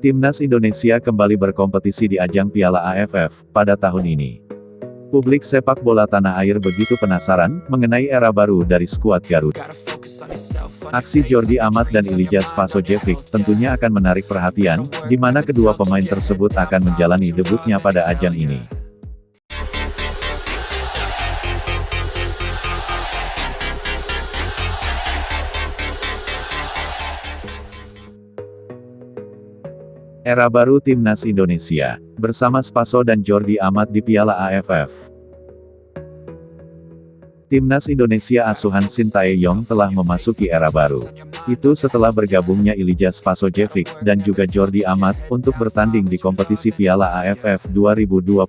Timnas Indonesia kembali berkompetisi di ajang Piala AFF pada tahun ini. Publik sepak bola tanah air begitu penasaran mengenai era baru dari skuad Garuda. Aksi Jordi Amat dan Ilija Spasojevic tentunya akan menarik perhatian, di mana kedua pemain tersebut akan menjalani debutnya pada ajang ini. Era baru Timnas Indonesia, bersama Spaso dan Jordi Amat di Piala AFF. Timnas Indonesia asuhan Sintayong telah memasuki era baru. Itu setelah bergabungnya Ilija Spasojevic dan juga Jordi Amat untuk bertanding di kompetisi Piala AFF 2022.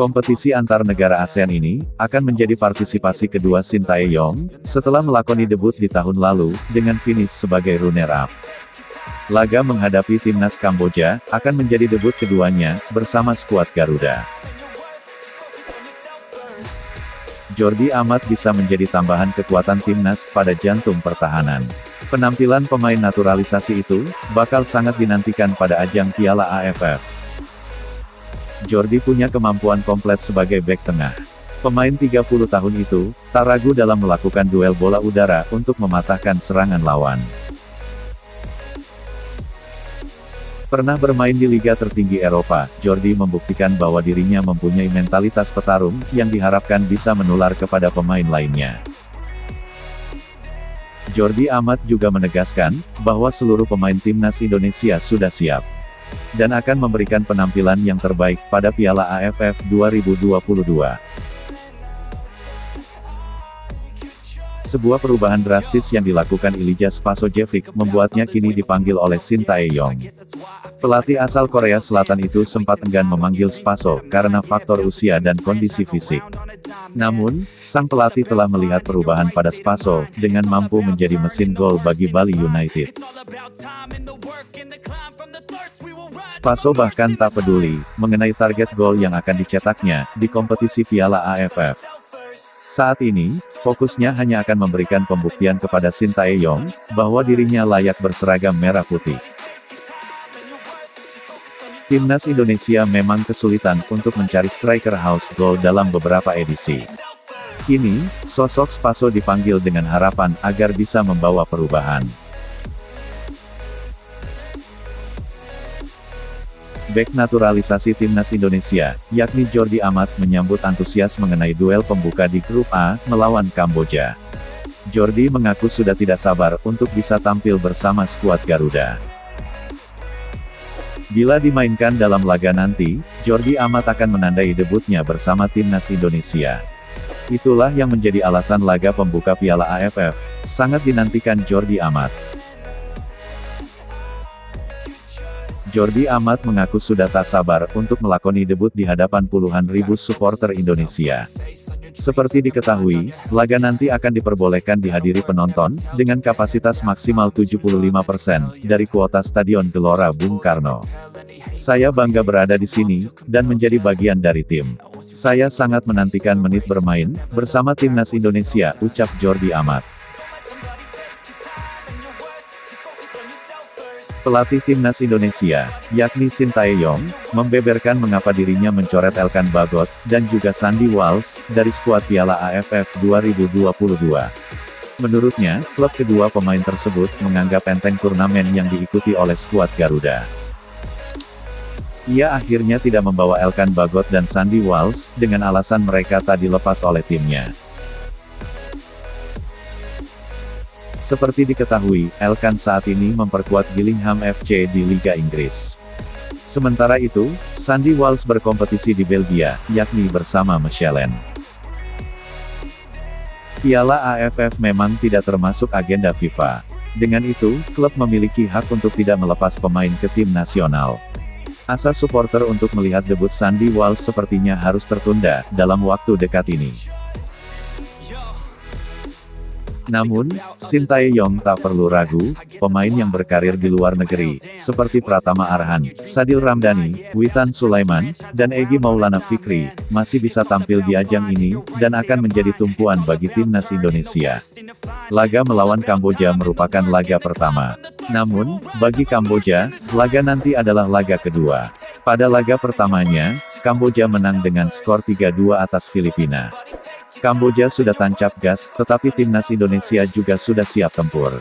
Kompetisi antar negara ASEAN ini akan menjadi partisipasi kedua Sintayong setelah melakoni debut di tahun lalu dengan finish sebagai runner-up. Laga menghadapi Timnas Kamboja akan menjadi debut keduanya bersama skuad Garuda. Jordi Amat bisa menjadi tambahan kekuatan Timnas pada jantung pertahanan. Penampilan pemain naturalisasi itu bakal sangat dinantikan pada ajang Piala AFF. Jordi punya kemampuan komplit sebagai bek tengah. Pemain 30 tahun itu tak ragu dalam melakukan duel bola udara untuk mematahkan serangan lawan. Pernah bermain di liga tertinggi Eropa, Jordi membuktikan bahwa dirinya mempunyai mentalitas petarung yang diharapkan bisa menular kepada pemain lainnya. Jordi Amat juga menegaskan bahwa seluruh pemain Timnas Indonesia sudah siap dan akan memberikan penampilan yang terbaik pada Piala AFF 2022. Sebuah perubahan drastis yang dilakukan Ilija Spasojevic membuatnya kini dipanggil oleh Sintayong. Pelatih asal Korea Selatan itu sempat enggan memanggil Spaso karena faktor usia dan kondisi fisik. Namun, sang pelatih telah melihat perubahan pada Spaso dengan mampu menjadi mesin gol bagi Bali United. Spaso bahkan tak peduli mengenai target gol yang akan dicetaknya di kompetisi Piala AFF. Saat ini, fokusnya hanya akan memberikan pembuktian kepada Sintayong bahwa dirinya layak berseragam merah putih. Timnas Indonesia memang kesulitan untuk mencari striker house goal dalam beberapa edisi. Kini, sosok Spaso dipanggil dengan harapan agar bisa membawa perubahan. Bek naturalisasi Timnas Indonesia, yakni Jordi Amat menyambut antusias mengenai duel pembuka di grup A, melawan Kamboja. Jordi mengaku sudah tidak sabar untuk bisa tampil bersama skuad Garuda. Bila dimainkan dalam laga nanti, Jordi Amat akan menandai debutnya bersama Timnas Indonesia. Itulah yang menjadi alasan laga pembuka Piala AFF, sangat dinantikan Jordi Amat. Jordi Amat mengaku sudah tak sabar untuk melakoni debut di hadapan puluhan ribu supporter Indonesia. Seperti diketahui, laga nanti akan diperbolehkan dihadiri penonton, dengan kapasitas maksimal 75% dari kuota Stadion Gelora Bung Karno. Saya bangga berada di sini, dan menjadi bagian dari tim. Saya sangat menantikan menit bermain, bersama Timnas Indonesia, ucap Jordi Amat. Pelatih Timnas Indonesia, yakni Sintayong, membeberkan mengapa dirinya mencoret Elkan Bagot, dan juga Sandy Walsh, dari skuad Piala AFF 2022. Menurutnya, klub kedua pemain tersebut menganggap enteng turnamen yang diikuti oleh skuad Garuda. Ia akhirnya tidak membawa Elkan Bagot dan Sandy Walsh, dengan alasan mereka tak dilepas oleh timnya. Seperti diketahui, Elkan saat ini memperkuat Gillingham FC di Liga Inggris. Sementara itu, Sandy Walsh berkompetisi di Belgia, yakni bersama Mechelen. Piala AFF memang tidak termasuk agenda FIFA. Dengan itu, klub memiliki hak untuk tidak melepas pemain ke tim nasional. Asa supporter untuk melihat debut Sandy Walsh sepertinya harus tertunda dalam waktu dekat ini. Namun, Sintayong tak perlu ragu, pemain yang berkarir di luar negeri, seperti Pratama Arhan, Sadil Ramdhani, Witan Sulaiman, dan Egy Maulana Fikri, masih bisa tampil di ajang ini, dan akan menjadi tumpuan bagi timnas Indonesia. Laga melawan Kamboja merupakan laga pertama. Namun, bagi Kamboja, laga nanti adalah laga kedua. Pada laga pertamanya, Kamboja menang dengan skor 3-2 atas Filipina. Kamboja sudah tancap gas, tetapi timnas Indonesia juga sudah siap tempur.